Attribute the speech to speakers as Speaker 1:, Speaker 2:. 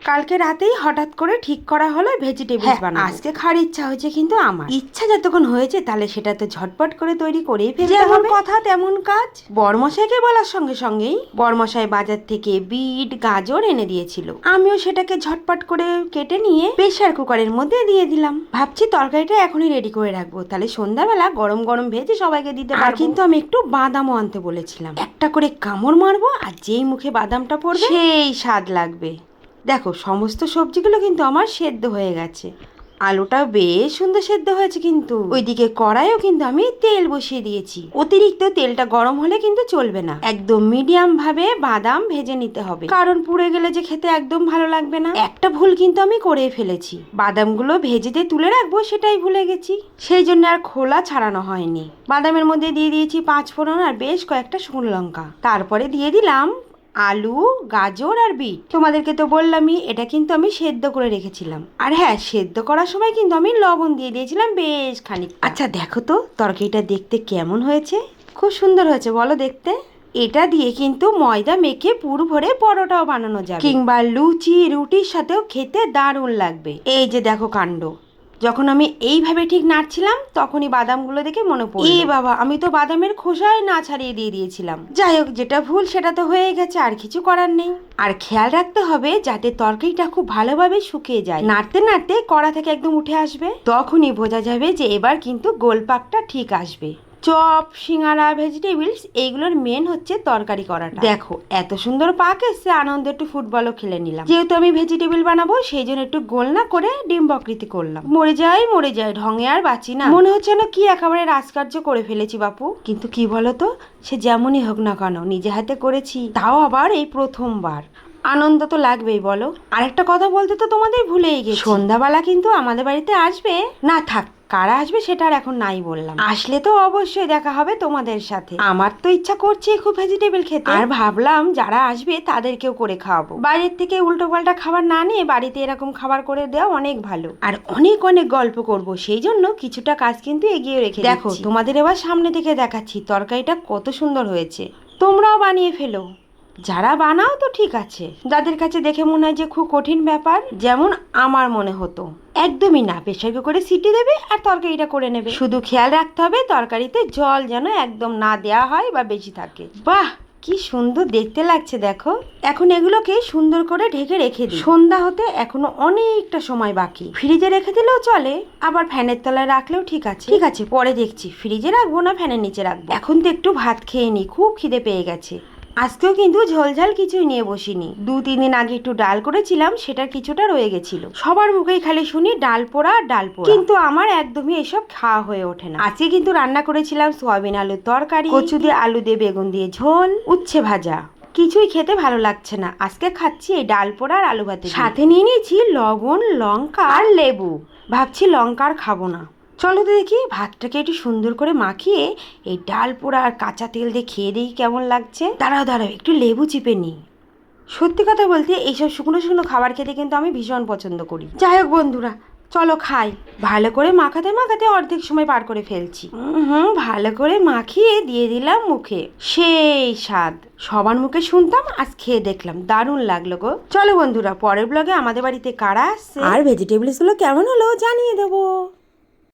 Speaker 1: কালকে রাতেই হঠাৎ করে ঠিক করা হলো ভেজিটেবলস বানাবো। আজকে খাওয়ার ইচ্ছা হয়েছে, কিন্তু আমার ইচ্ছা যতক্ষণ হয়েছে তাহলে সেটা তো ঝটপট করে তৈরি করেই ফেলতে হবে। যেমন কথা তেমন কাজ। বরমশাইকে বলার সঙ্গে সঙ্গেই বরমশাই বাজার থেকে বিট গাজর এনে দিয়েছিল। আমিও সেটাকে ঝটপট করে কেটে নিয়ে প্রেসার কুকারের মধ্যে দিয়ে দিলাম। ভাবছি তরকারিটা এখনই রেডি করে রাখবো, তাহলে সন্ধ্যাবেলা গরম গরম ভেজে সবাইকে দিতে পারবো। আর কিন্তু আমি একটু বাদামও আনতে বলেছিলাম, একটা করে কামড় মারবো আর যেই মুখে বাদামটা পড়বে সেই স্বাদ লাগবে। দেখো সমস্ত সবজিগুলো কিন্তু আমার সেদ্ধ হয়ে গেছে, আলুটা বেশ সুন্দর সেদ্ধ হয়েছে, কিন্তু ওইদিকে কড়াইও কিন্তু আমি তেল বসিয়ে দিয়েছি। অতিরিক্ত তেলটা গরম হলে কিন্তু চলবে না, একদম মিডিয়াম ভাবে বাদাম ভেজে নিতে হবে, কারণ পুড়ে গেলে যে খেতে একদম ভালো লাগবে না। একটা ভুল কিন্তু আমি করে ফেলেছি, বাদামগুলো ভেজে দিয়ে তুলে রাখবো সেটাই ভুলে গেছি, সেই জন্য আর খোলা ছাড়ানো হয়নি। বাদামের মধ্যে দিয়ে দিয়েছি 5 ফোড়ন আর বেশ কয়েকটা শুকনো লঙ্কা, তারপরে দিয়ে দিলাম আলু গাজর আর বিট। তোমাদেরকে তো বললামই এটা কিন্তু আমি সেদ্ধ করে রেখেছিলাম, আর হ্যাঁ সেদ্ধ করার সময় কিন্তু আমি লবণ দিয়ে দিয়েছিলাম বেশ খানিক। আচ্ছা দেখো তো তরকারিটা দেখতে কেমন হয়েছে? খুব সুন্দর হয়েছে বলো দেখতে। এটা দিয়ে কিন্তু ময়দা মেখে পুর ভরে পরোটাও বানানো যাবে, কিংবা লুচি রুটির সাথেও খেতে দারুণ লাগবে। এই যে দেখো কাণ্ড, যখন আমি এইভাবে ঠিক নাড়ছিলাম তখনই বাদামগুলো দেখে মনে পড়লো, এ বাবা আমি তো বাদামের খোসায় না ছাড়িয়ে দিয়ে দিয়েছিলাম। যাই হোক, যেটা ভুল সেটা তো হয়ে গেছে, আর কিছু করার নেই। আর খেয়াল রাখতে হবে যাতে তরকারিটা খুব ভালোভাবে শুকিয়ে যায়, নাড়তে নাড়তে কড়া থেকে একদম উঠে আসবে, তখনই বোঝা যাবে যে এবার কিন্তু গোলপাকটা ঠিক আসবে। চপ সিঙ্গারা ভেজিটেবলস এইগুলোর মেন হচ্ছে তরকারি করাটা। দেখো এত সুন্দর পাক এসছে, আনন্দ একটু ফুটবলও খেলে নিলাম। যেহেতু আমি ভেজিটেবল বানাবো সেই জন্য একটু গোল না করে ডিম বকৃতি করলাম। মরে যায় ঢঙে আর বাঁচি না, মনে হচ্ছে না কি একেবারে রাজকার্য করে ফেলেছি বাপু। কিন্তু কি বলতো, সে যেমনই হোক না কেন নিজে হাতে করেছি, তাও আবার এই প্রথমবার, আনন্দ তো লাগবেই বলো। আরেকটা কথা বলতে তো তোমাদের ভুলেই গেছি, সন্ধ্যাবেলা কিন্তু আমাদের বাড়িতে আসবে। না থাক, কারা আসবে সেটা আর এখন নাই বললাম, আসলে তো অবশ্যই দেখা হবে তোমাদের সাথে। আমার তো ইচ্ছা করছে খুব ভেজিটেবল খেতে, আর ভাবলাম যারা আসবে তাদেরকেও করে খাওয়াবো। বাইরের থেকে উল্টো পাল্টা খাবার না নিয়ে বাড়িতে এরকম খাবার করে দেওয়া অনেক ভালো, আর অনেক অনেক গল্প করব, সেই জন্য কিছুটা কাজ কিন্তু এগিয়ে রেখে দেখো তোমাদের এবার সামনে থেকে দেখাচ্ছি তরকারিটা কত সুন্দর হয়েছে। তোমরাও বানিয়ে ফেলো, যারা বানাও তো ঠিক আছে, যাদের কাছে দেখে মনে হয় যে খুব কঠিন ব্যাপার, যেমন আমার মনে হতো, একদমই না। প্রেসার কুকারে সিটি দেবে আর তরকারিটা করে নেবে, শুধু খেয়াল রাখতে হবে তরকারিতে জল যেন একদম না দেওয়া হয় বা বেশি থাকে। বাহ কি সুন্দর দেখতে লাগছে দেখো। এখন এগুলোকে সুন্দর করে ঢেকে রেখে দিই, সন্ধ্যা হতে এখনো অনেকটা সময় বাকি। ফ্রিজে রেখে দিলেও চলে, আবার ফ্যানের তলায় রাখলেও ঠিক আছে। ঠিক আছে পরে দেখছি ফ্রিজে রাখবো না ফ্যানের নিচে রাখবো। এখন তো একটু ভাত খেয়ে নিই, খুব খিদে পেয়ে গেছে। আজকেও কিন্তু ঝোলঝাল কিছুই নিয়ে বসিনি, 2-3 দিন আগে একটু ডাল করেছিলাম, সেটা কিছুটা রয়ে গেছিল। সবার মুখেই খালি শুনি ডাল পোড়া ডাল পোড়া, কিন্তু আমার একদমই এসব খাওয়া হয়ে ওঠে না। আজকে কিন্তু রান্না করেছিলাম সোয়াবিন আলুর তরকারি, কচু দিয়ে আলু দিয়ে বেগুন দিয়ে ঝোল, উচ্ছে ভাজা। কিছুই খেতে ভালো লাগছে না, আজকে খাচ্ছি এই ডাল পোড়া আর আলু ভাতে, সাথে নিয়ে নিয়েছি লবণ লঙ্কা আর লেবু। ভাবছি লঙ্কা আর খাবো না। চলো তো দেখি ভাতটাকে একটু সুন্দর করে মাখিয়ে এই ডাল পোড়া আর কাঁচা তেল দিয়ে খেয়ে দেখি কেমন লাগছে। দাঁড়াও একটু লেবু চিপে নিই। সত্যি কথা বলতে এইসব শুকনো শুকনো খাবার খেতে কিন্তু আমি ভীষণ পছন্দ করি। যাই হোক বন্ধুরা চলো খাই। ভালো করে মাখাতে মাখাতে অর্ধেক সময় পার করে ফেলছি। ভালো করে মাখিয়ে দিয়ে দিলাম মুখে, সেই স্বাদ। সবার মুখে শুনতাম, আজ খেয়ে দেখলাম দারুণ লাগলো গো। চলো বন্ধুরা পরের ব্লগে আমাদের বাড়িতে কারা আসছে আর ভেজিটেবলস গুলো কেমন হলো জানিয়ে দেবো।